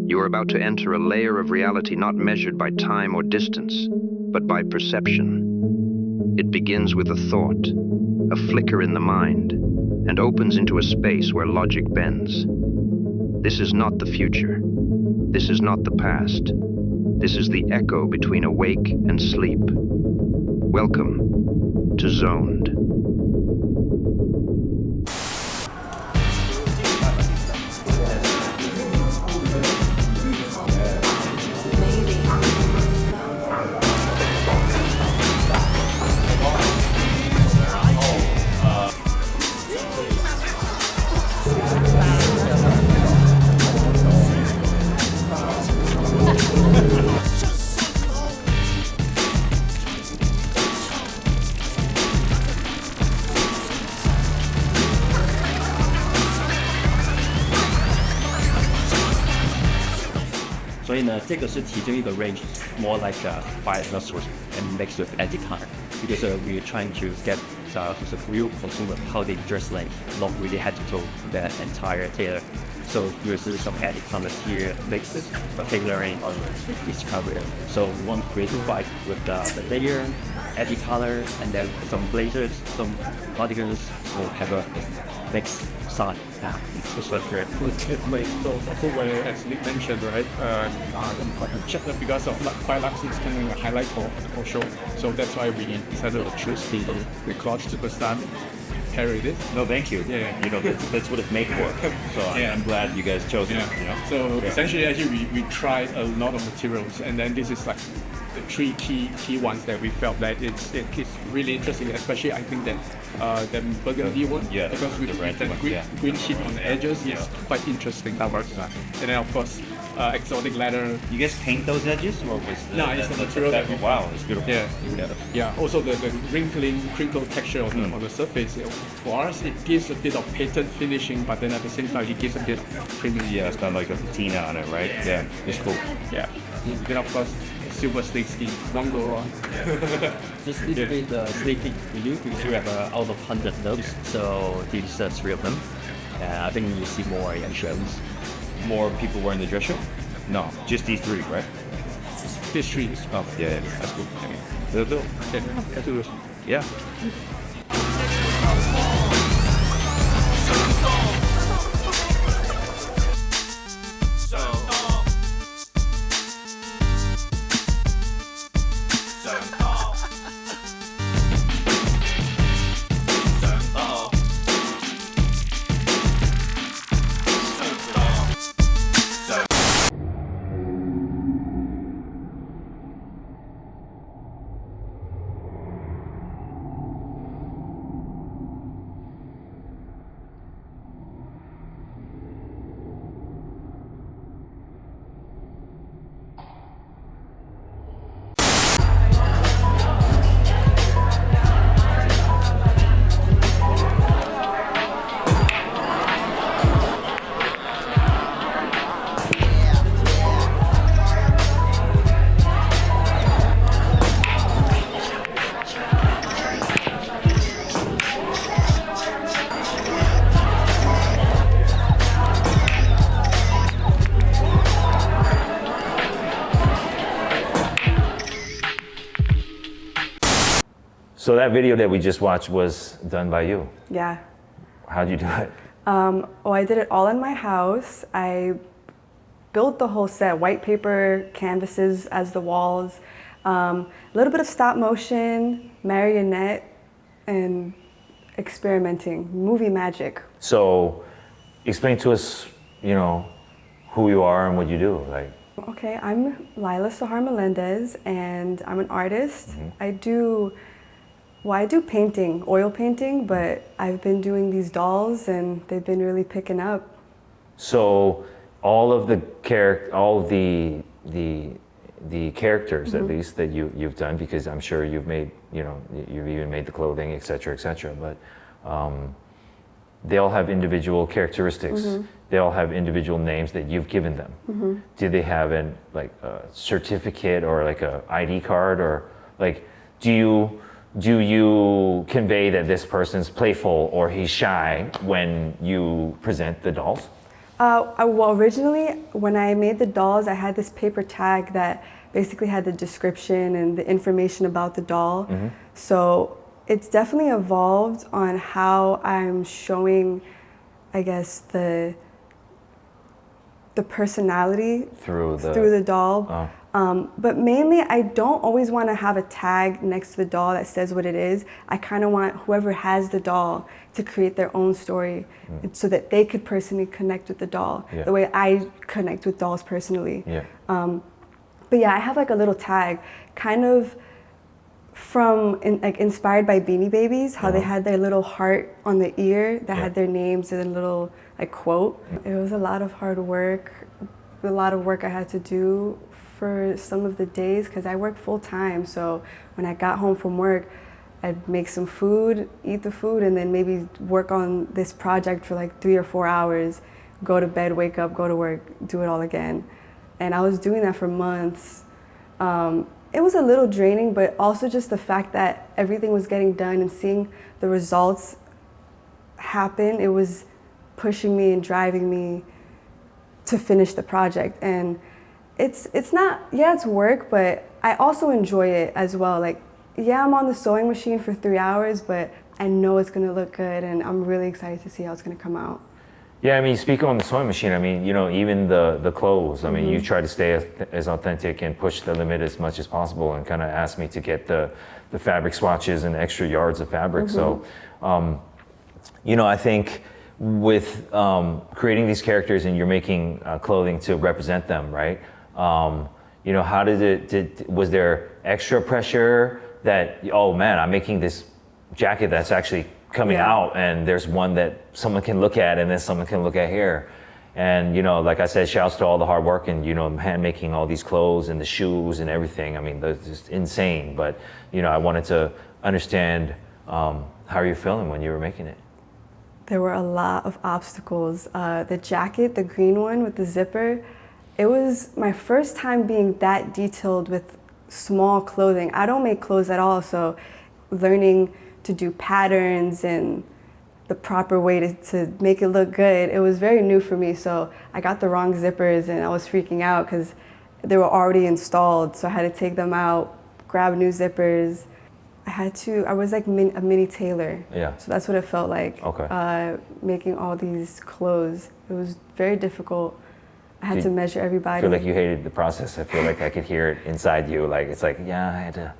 You are about to enter a layer of reality not measured by time or distance, but by perception. It begins with a thought, a flicker in the mind, and opens into a space where logic bends. This is not the future. This is not the past. This is the echo between awake and sleep. Welcome to ZONED. So 呢，这个是其中一个 range, more like by dinosaurs and mixed with Adidas, because we're trying to get the real consumer how they dress like, not really head to toe the entire tailor. So there's some Adidas material mixed, tailoring on each cover. So one creative vibe with the layer, Adidas color, and then some blazers, some cardigans will have a mixed style. It's great. It makes those footwear, as Nick mentioned, right? Just because of quite luxury kind of highlight for show. So that's why we decided to choose the cloth superstar. Carried it. No, thank you. Yeah. You know, that's what it's made for. So Yeah. I'm glad you guys chose it. Yeah. So essentially, actually, we tried a lot of materials, and then this is like the three key ones that we felt that it's really interesting. Especially, I think that burgundy one, Yeah, because with the red the one, green, yeah. green sheet on the edges is quite interesting. That works. And then of course, exotic leather. You guys paint those edges, or was No, it's the material that we wow, found. it's beautiful. Yeah. Also the wrinkling, crinkle texture on the surface. For us, it gives a bit of patent finishing, but then at the same time, it gives a bit of premium. Yeah, it's got like a patina on it, right? Yeah, it's cool. Yeah. Then of course, silver snake skin. Don't go wrong. Just a little bit sneaky review because we have out of 100 notes, so these are 3 of them. I think you'll see more in shows. More people wearing the dress show? No, just these 3, right? These three. Oh, yeah, that's cool. Yeah. So that video that we just watched was done by you. Yeah. How'd you do it? Well, I did it all in my house. I built the whole set, white paper, canvases as the walls, a little bit of stop motion, marionette, and experimenting, movie magic. So explain to us, you know, who you are and what you do. Like. Okay, I'm Sahar Melendez, and I'm an artist. I do painting, oil painting, but I've been doing these dolls and they've been really picking up. So all of the characters, at least, that you've done, because I'm sure you've made, you know, you've even made the clothing, etc., etc., but they all have individual characteristics. They all have individual names that you've given them. Do they have a certificate or like a ID card, or like, do you convey that this person's playful or he's shy when you present the dolls? Well, originally, when I made the dolls, I had this paper tag that basically had the description and the information about the doll. So it's definitely evolved on how I'm showing, I guess, the personality through the doll. But mainly, I don't always want to have a tag next to the doll that says what it is. I kind of want whoever has the doll to create their own story so that they could personally connect with the doll the way I connect with dolls personally. But yeah, I have like a little tag, kind of inspired by Beanie Babies, how they had their little heart on the ear that had their names and a little like quote. It was a lot of hard work, a lot of work I had to do for some of the days because I work full time. So when I got home from work, I'd make some food, eat the food, and then maybe work on this project for like 3 or 4 hours, go to bed, wake up, go to work, do it all again. And I was doing that for months. It was a little draining, but also just the fact that everything was getting done and seeing the results happen, it was pushing me and driving me to finish the project. And it's not, it's work, but I also enjoy it as well. Like, I'm on the sewing machine for 3 hours, but I know it's gonna look good and I'm really excited to see how it's gonna come out. Yeah, I mean, speaking on the sewing machine, I mean, you know, even the clothes, I mean, you try to stay as authentic and push the limit as much as possible and kind of ask me to get the fabric swatches and extra yards of fabric. So, you know, I think with creating these characters and you're making clothing to represent them, right? You know, how was there extra pressure that, oh man, I'm making this jacket that's actually coming out and there's one that someone can look at and then someone can look at here. And, you know, like I said, shouts to all the hard work and, you know, hand making all these clothes and the shoes and everything. I mean, that's just insane. But, you know, I wanted to understand how you're feeling when you were making it. There were a lot of obstacles. The jacket, the green one with the zipper, it was my first time being that detailed with small clothing. I don't make clothes at all, so learning to do patterns and the proper way to make it look good, it was very new for me. So I got the wrong zippers and I was freaking out because they were already installed. So I had to take them out, grab new zippers. I was like a mini tailor. Yeah. So that's what it felt like. Okay. Making all these clothes. It was very difficult. I had to measure everybody. I feel like you hated the process. I feel like I could hear it inside you. Like, it's like, yeah, I had to.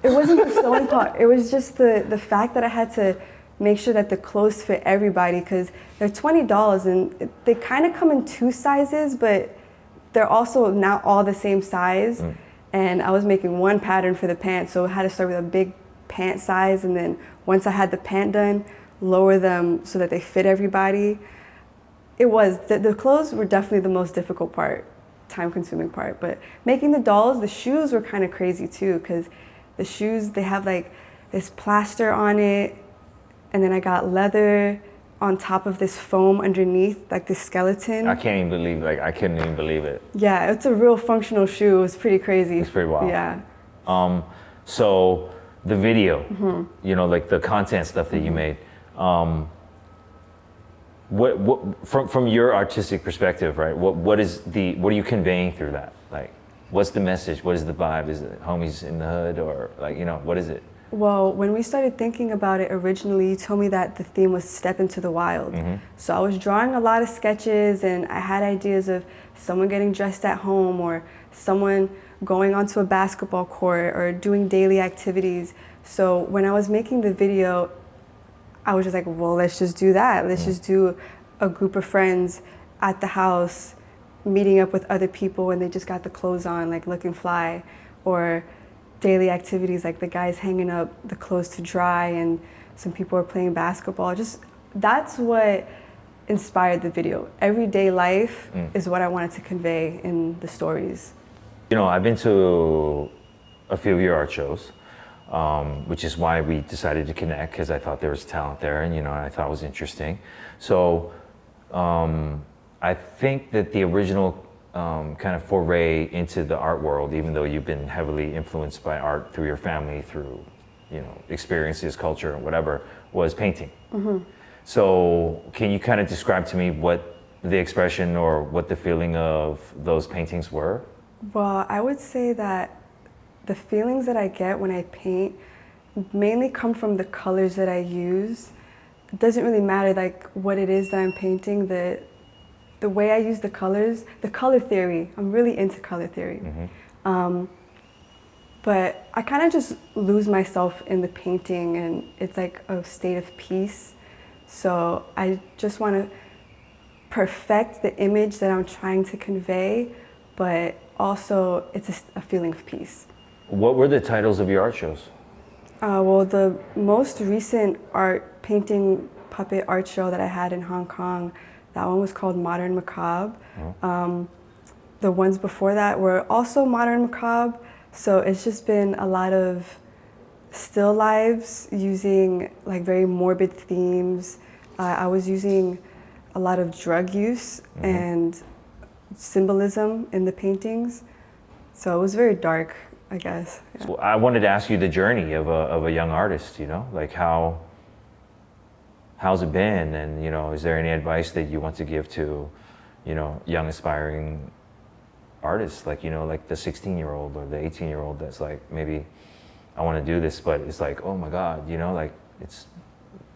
It wasn't the sewing part. It was just the fact that I had to make sure that the clothes fit everybody because they're $20 and they kind of come in 2 sizes, but they're also not all the same size. And I was making one pattern for the pants, so I had to start with a big pant size, and then once I had the pant done, lower them so that they fit everybody. The clothes were definitely the most difficult part, time-consuming part, but making the dolls, the shoes were kind of crazy too, because the shoes, they have like this plaster on it, and then I got leather on top of this foam underneath, like this skeleton. I can't even believe, I couldn't even believe it. Yeah, it's a real functional shoe. It was pretty crazy. It's pretty wild. Yeah. So the video, you know, like the content stuff that you made, what from your artistic perspective, right? What are you conveying through that? Like, what's the message? What is the vibe? Is it homies in the hood, or like, you know, what is it? Well, when we started thinking about it originally, you told me that the theme was step into the wild. So I was drawing a lot of sketches and I had ideas of someone getting dressed at home or someone going onto a basketball court or doing daily activities. So when I was making the video, I was just like, well, let's just do that. Let's just do a group of friends at the house, meeting up with other people and they just got the clothes on, like looking fly, or daily activities like the guys hanging up the clothes to dry and some people are playing basketball. Just that's what inspired the video. Everyday life is what I wanted to convey in the stories. You know, I've been to a few of your art shows, which is why we decided to connect, because I thought there was talent there and, you know, I thought it was interesting. So I think that the original kind of foray into the art world, even though you've been heavily influenced by art through your family, through, you know, experiences, culture, and whatever, was painting. So can you kind of describe to me what the expression or what the feeling of those paintings were? Well, I would say that the feelings that I get when I paint mainly come from the colors that I use. It doesn't really matter like what it is that I'm painting, the way I use the colors, the color theory. I'm really into color theory. But I kind of just lose myself in the painting, and it's like a state of peace. So I just want to perfect the image that I'm trying to convey, but also it's a feeling of peace. What were the titles of your art shows? Well, the most recent art painting puppet art show that I had in Hong Kong, that one was called Modern Macabre. The ones before that were also Modern Macabre. So it's just been a lot of still lives using like very morbid themes. I was using a lot of drug use and symbolism in the paintings. So it was very dark, I guess. Yeah. So I wanted to ask you the journey of a young artist, you know, like how's it been? And, you know, is there any advice that you want to give to, you know, young aspiring artists, like, you know, like the 16-year-old or the 18-year-old that's like, maybe I want to do this, but it's like, oh my God, you know, like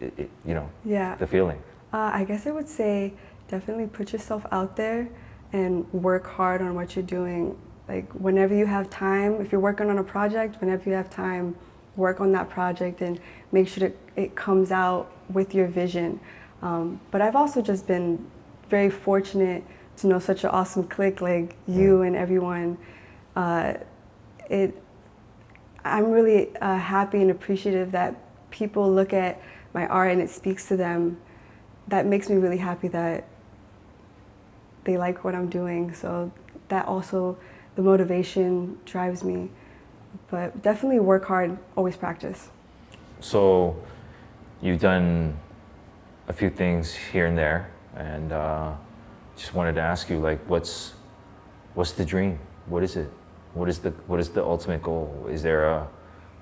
you know, Yeah. the feeling. I guess I would say definitely put yourself out there and work hard on what you're doing. Like whenever you have time, if you're working on a project, whenever you have time, work on that project and make sure that it comes out with your vision. But I've also just been very fortunate to know such an awesome clique like you and everyone. I'm really happy and appreciative that people look at my art and it speaks to them. That makes me really happy that they like what I'm doing. So that also, the motivation drives me. But definitely work hard, always practice. So you've done a few things here and there, and just wanted to ask you, like, what's the dream? What is it? What is the ultimate goal? Is there a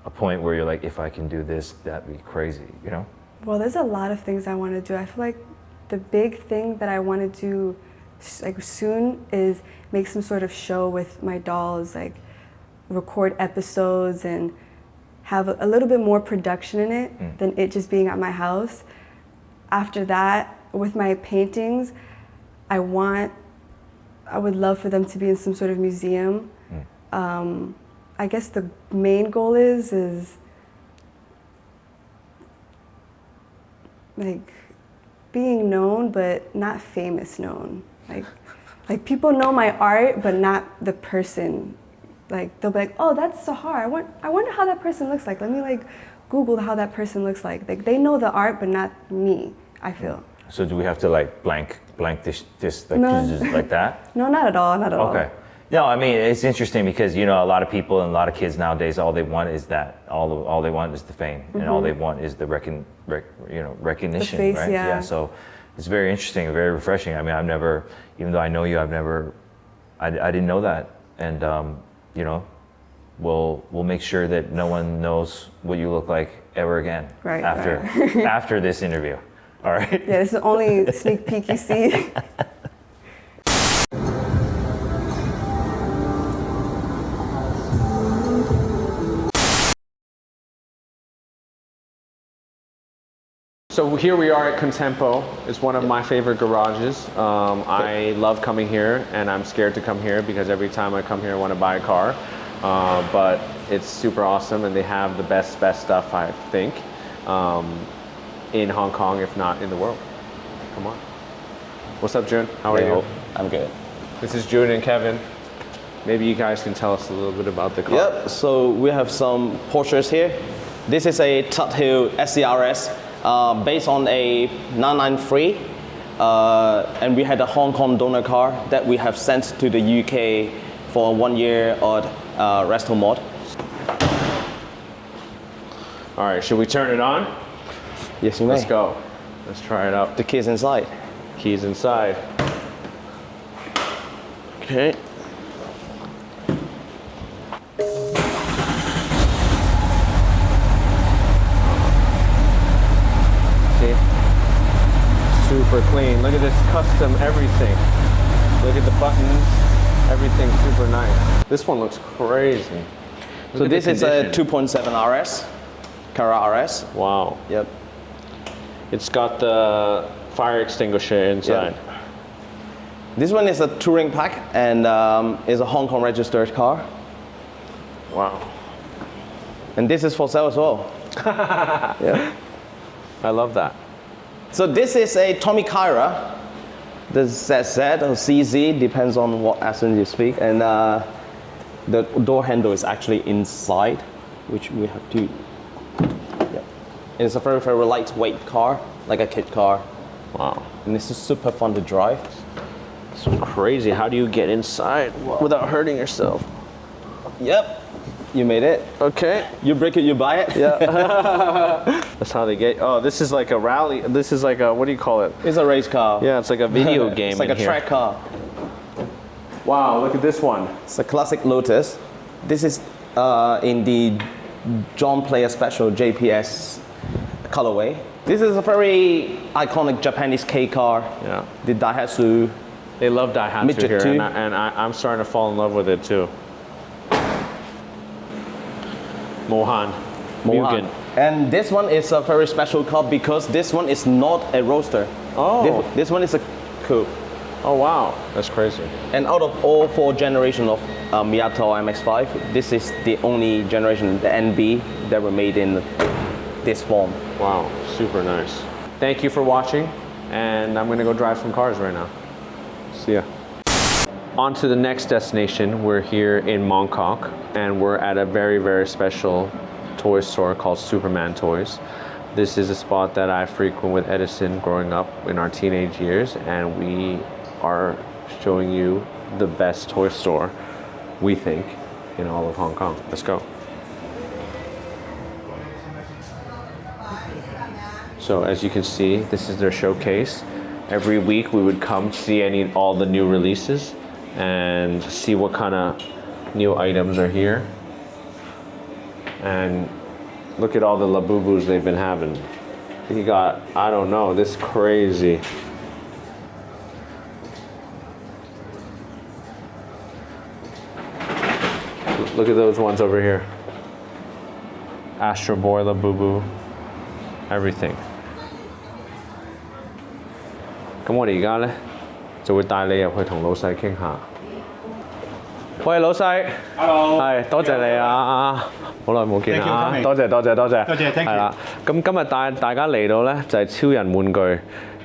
point where you're like, if I can do this, that'd be crazy, you know? Well, there's a lot of things I want to do. I feel like the big thing that I want to do like soon is make some sort of show with my dolls, like record episodes and have a little bit more production in it than it just being at my house. After that, with my paintings, I would love for them to be in some sort of museum. I guess the main goal is like being known, but not famous known. Like people know my art, but not the person. Like they'll be like, oh, that's Sahar. I wonder how that person looks like. Let me like Google how that person looks like. Like they know the art, but not me, I feel. So do we have to like blank this like, No. like that? No, not at all, not at all. Okay. No, I mean, it's interesting because, you know, a lot of people and a lot of kids nowadays, all they want is that. All they want is the fame, and all they want is the recognition, The face, right? yeah. So it's very interesting and very refreshing. I mean, I've never, even though I know you, I didn't know that. And, you know, we'll make sure that no one knows what you look like ever again Right, after this interview. All right. Yeah, this is the only sneak peek you see. So here we are at Contempo. It's one of my favorite garages. I love coming here, and I'm scared to come here because every time I come here I want to buy a car. But it's super awesome, and they have the best stuff, I think, in Hong Kong, if not in the world. Come on. What's up, Jun? How are you? I'm good. This is Jun and Kevin. Maybe you guys can tell us a little bit about the car. Yep, so we have some Porsches here. This is a Tut Hill SCRS. Based on a 993, and we had a Hong Kong donor car that we have sent to the UK for a 1-year odd resto mod. All right, should we turn it on? Yes, you may. Let's go. Let's try it out. The keys inside. Keys inside. Okay. super clean. Look at this custom everything. Look at the buttons. Everything's super nice. This one looks crazy. So this is a 2.7 RS, Carrera RS. Wow. Yep. It's got the fire extinguisher inside. Yep. This one is a touring pack and is a Hong Kong registered car. Wow. And this is for sale as well. Yeah. I love that. So this is a Tommy Kyra. The ZZ or CZ, depends on what accent you speak. And the door handle is actually inside, which we have to. Yeah. It's a very, very lightweight car, like a kid car. Wow. And this is super fun to drive. So crazy. How do you get inside without hurting yourself? Yep, you made it. Okay. You break it, you buy it. Yeah. That's how they get. Oh, this is like a rally. This is like a, what do you call it? It's a race car. Yeah, it's like a video game. It's like in a here. track car. Wow, look at this one. It's a classic Lotus. This is in the John Player Special JPS colorway. This is a very iconic Japanese K car. Yeah. The Daihatsu. They love Daihatsu Midget here, too. and I'm starting to fall in love with it too. Mohan. Mugen. And this one is a very special car because this one is not a roadster. Oh. This one is a coupe. Oh wow, that's crazy. And out of all 4 generations of Miata MX-5, this is the only generation, the NB, that were made in this form. Wow, super nice. Thank you for watching, and I'm gonna go drive some cars right now. See ya. On to the next destination. We're here in Mongkok, and we're at a very, very special toy store called Superman Toys. This is a spot that I frequent with Edison growing up in our teenage years, and we are showing you the best toy store, we think, in all of Hong Kong. Let's go. So as you can see, this is their showcase. Every week we would come see all the new releases and see what kind of new items are here. And look at all the Labubus they've been having. You got, I don't know, this crazy. Look at those ones over here. Astro Boy, Labubu, everything. 咁我哋而家咧就會帶你入去同老細傾下。喂，老細 ，Hello， 係多謝你啊！好耐冇見啊！多謝，係啦。咁今日帶大家嚟到咧就係超人玩具。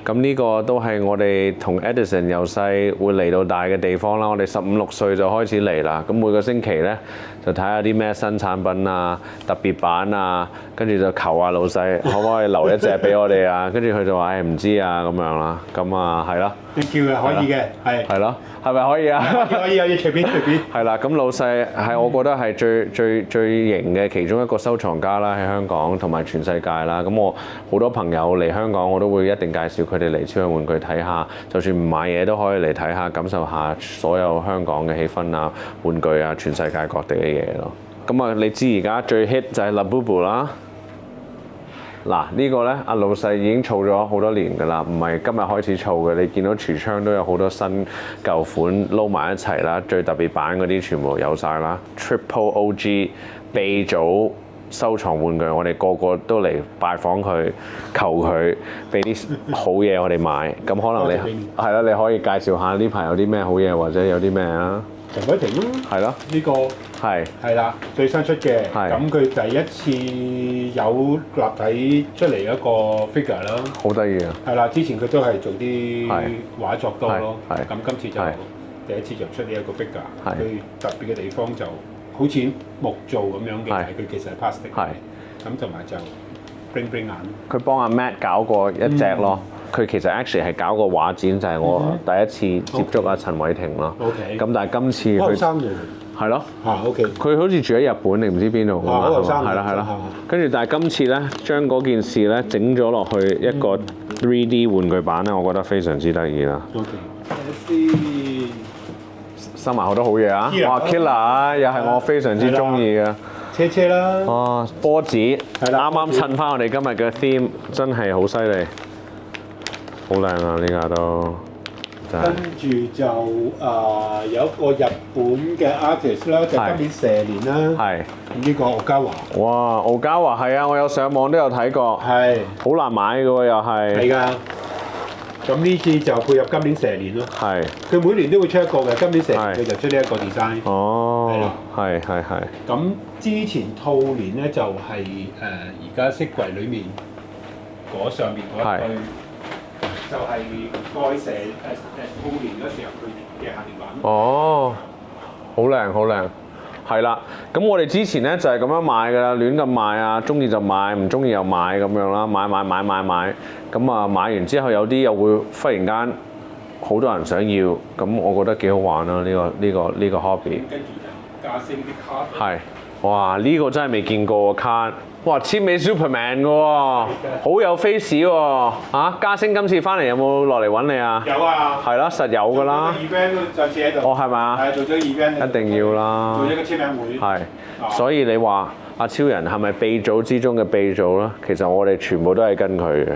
咁呢個都係我哋同 Edison 由細會嚟到大嘅地方啦。我哋15、16歲就開始嚟啦。咁每個星期咧就睇下啲咩新產品啊、特別版啊，跟住就求下老細可唔可以留一隻俾我哋啊？跟住佢就話誒唔知啊咁樣啦。咁啊係咯。你叫嘅可以嘅，係。係咯，係咪可以啊？可以隨便。係啦，咁老細係我覺得係最型嘅其中一個收藏家啦，喺香港同埋全世界啦。咁我好多朋友嚟香港，我都會一定介紹佢哋嚟超人玩具睇下，就算唔買嘢都可以嚟睇下，感受下所有香港嘅氣氛啊、玩具啊、全世界各地嘅嘢咯。咁啊，你知而家最 hit 就係 Labubu 啦。嗱呢個咧，阿老細已經儲咗好多年㗎啦，唔係今日開始儲嘅。你見到櫥窗都有好多新舊款撈埋一齊啦，最特別版嗰啲全部有晒啦。Triple OG 鼻祖收藏玩具，我哋個個都嚟拜訪佢，求佢俾啲好嘢我哋買。咁可能你係啦，你可以介紹下呢排有啲咩好嘢，或者有啲咩啊？陳偉霆咯，係咯，呢個係啦，最新出嘅，咁佢第一次有立體出嚟一個 figure 啦，好得意啊！係啦，之前佢都係做啲畫作多咯，咁今次就第一次就出呢一個 figure， 佢特別嘅地方就好似木做咁樣嘅，佢其實係 plastic， 咁同埋就 bling 眼。佢幫阿 Matt 搞過一隻咯。佢其實 actually 係搞個畫展，就係我第一次接觸阿陳偉霆咯。咁但係今次佢係咯，OK。佢好似住喺日本定唔知邊度㗎嘛？係啦。跟住但係今次咧，將嗰件事咧整咗落去一個 3D 玩具版咧，我覺得非常之得意啦。收埋好多好嘢啊！哇 ，Killer 啊，又係我非常之中意嘅。車啦。哇，波子啱啱襯翻我哋今日嘅 theme， 真係好犀利。好靚啊！呢架都真係。跟住就有一個日本嘅 artist 啦，就今年蛇年啦。係。呢個奧嘉華。哇！奧嘉華係啊，我有上網都有睇過。係。好難買嘅喎，又係。係㗎。咁呢次就配合今年蛇年咯。係。佢每年都會出一個嘅，今年蛇年佢就出呢一個 design。哦。係咯。係。咁之前兔年咧就係而家飾櫃裡面嗰上面嗰一對。就係蓋蛇兔年嗰時候佢嘅限定版。哦，好靚好靚，係啦。咁我哋之前咧就係咁樣買㗎啦，亂咁買啊，中意就買，唔中意又買咁樣啦，買。咁啊買完之後有啲又會忽然間好多人想要，咁我覺得幾好玩啦呢個 hobby。跟住就加星啲卡。係，哇！呢個真係未見過卡。哇！簽名 Superman 嘅喎，好有 face 喎嚇！嘉星今次翻嚟有冇落嚟揾你啊？有啊，係啦，實有㗎啦。做咗 event 都上次喺度。哦，係咪啊？係做咗 event。一定要啦。做咗個簽名會。係，所以你話阿超人係咪鼻祖之中嘅鼻祖啦？其實我哋全部都係跟佢嘅。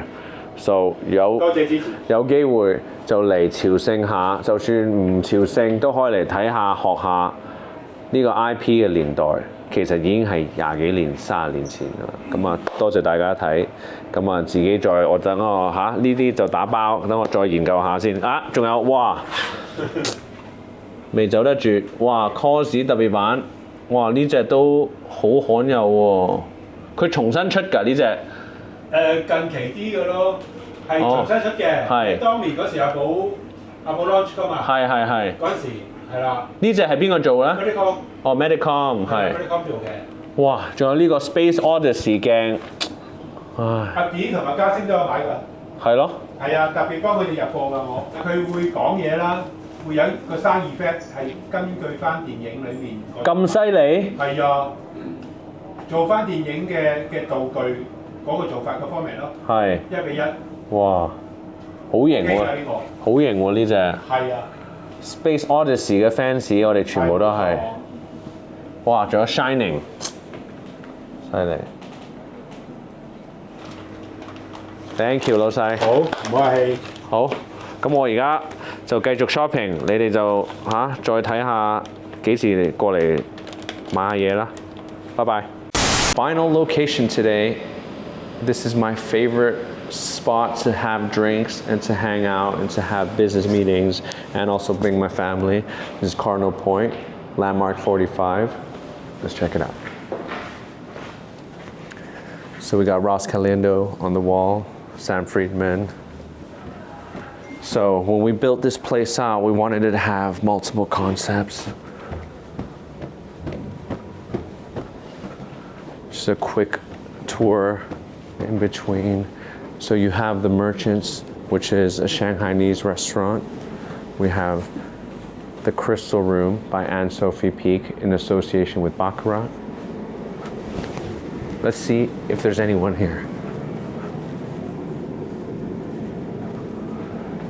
So 多謝支持。有機會就嚟朝聖下，就算唔朝聖都可以嚟睇下學下呢個 IP 嘅年代。其實已經係20幾年、30年前㗎啦。咁啊，多謝大家睇。咁啊，自己再我等我呢啲就打包，等我再研究下先。啊，仲有哇，未走得住。哇 ，cos 特別版，哇呢隻都好罕有喎。佢重新出㗎呢隻。近期啲嘅咯，係重新出嘅。係。當年嗰時阿寶 launch 㗎嘛。係。嗰陣時。係啦，呢隻係邊個做咧 ？Medicom。哦 ，Medicom 係。Medicom 做嘅。哇，仲有呢個 Space Odyssey 鏡，唉。阿 D 同埋嘉星都有買㗎。係咯。係啊，特別幫佢哋入貨㗎我。佢會講嘢啦，會有個生意 effect 係根據翻電影裏面。咁犀利？係啊，做翻電影嘅道具嗰個做法個方面咯。係。1:1。哇，好型喎！好型喎呢隻。係啊。Space Odyssey 嘅 fans， 我哋全部都係。哇！仲有 Shining， 犀利。Thank you 老細。好，唔好客氣。好，咁我而家就繼續 shopping， 你哋就再睇下幾時過嚟買下嘢啦。拜拜。Final location today. This is my favorite spot to have drinks and to hang out and to have business meetings and also bring my family. This is Cardinal Point, Landmark 45. Let's check it out. So we got Ross Caliendo on the wall, Sam Friedman. So when we built this place out, we wanted it to have multiple concepts. Just a quick tour in between. So you have the Merchants, which is a Shanghainese restaurant. We have the Crystal Room by Anne-Sophie Peak in association with Baccarat. Let's see if there's anyone here.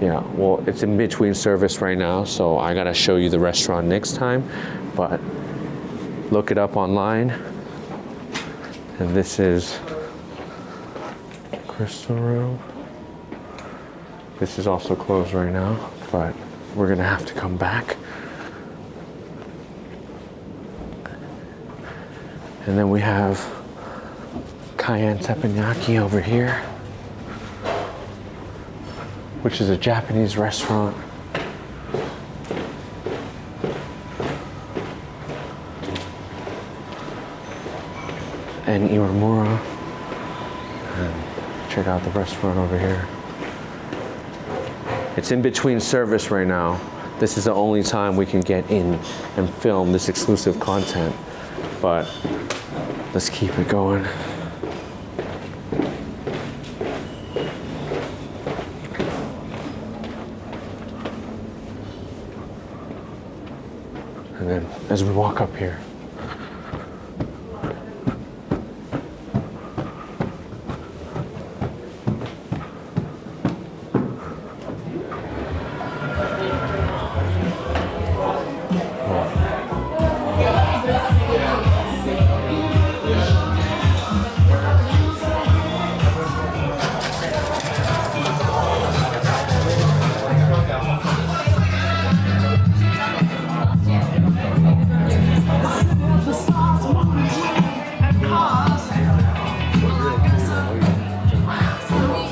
Yeah, well, it's in between service right now, so I gotta show you the restaurant next time, but look it up online. And this is Crystal Room. This is also closed right now, but we're gonna have to come back. And then we have Cayenne Teppanyaki over here, which is a Japanese restaurant. And Iwamura. And check out the restaurant over here. It's in between service right now. This is the only time we can get in and film this exclusive content. But let's keep it going. And then as we walk up here,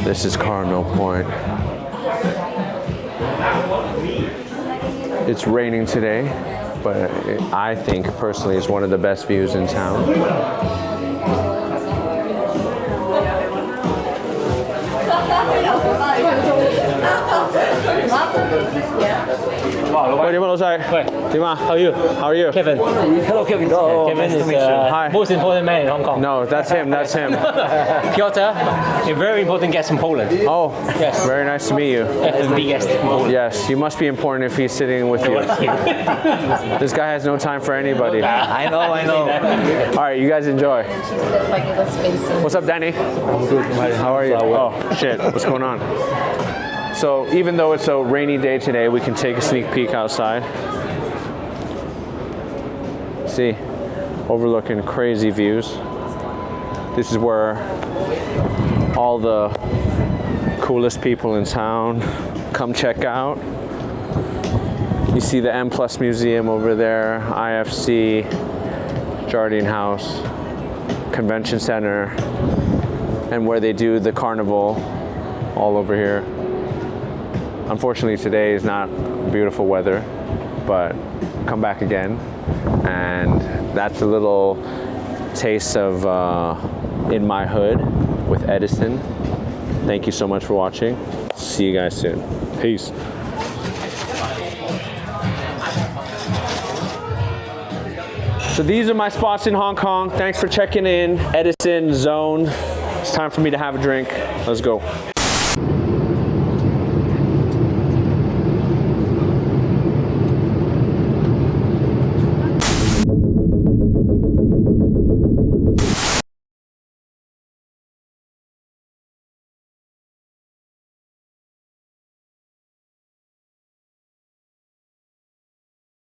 This is Cardinal Point. It's raining today, but I think personally it's one of the best views in town. Hey,點啊老細？喂，點啊 ？How are you? How are you? Kevin. Hello, Kevin. Kevin is Hi. most important man in Hong Kong. No, that's him. That's him. Piotr, a very important guest from Poland. Oh, yes. Very nice to meet you. F&B guest from Poland. Yes, you must be important if he's sitting with you. This guy has no time for anybody. I know. All right, you guys enjoy. What's up, Danny? I'm good. How are you? Oh, shit. What's going on? So even though it's a rainy day today, we can take a sneak peek outside. See, overlooking crazy views. This is where all the coolest people in town come check out. You see the M+ Museum over there, IFC, Jardine House, Convention Center, and where they do the carnival all over here. Unfortunately, today is not beautiful weather, but come back again. And that's a little taste of In My Hood with Edison. Thank you so much for watching. See you guys soon. Peace. So these are my spots in Hong Kong. Thanks for checking in. Edison, Zoned. It's time for me to have a drink. Let's go.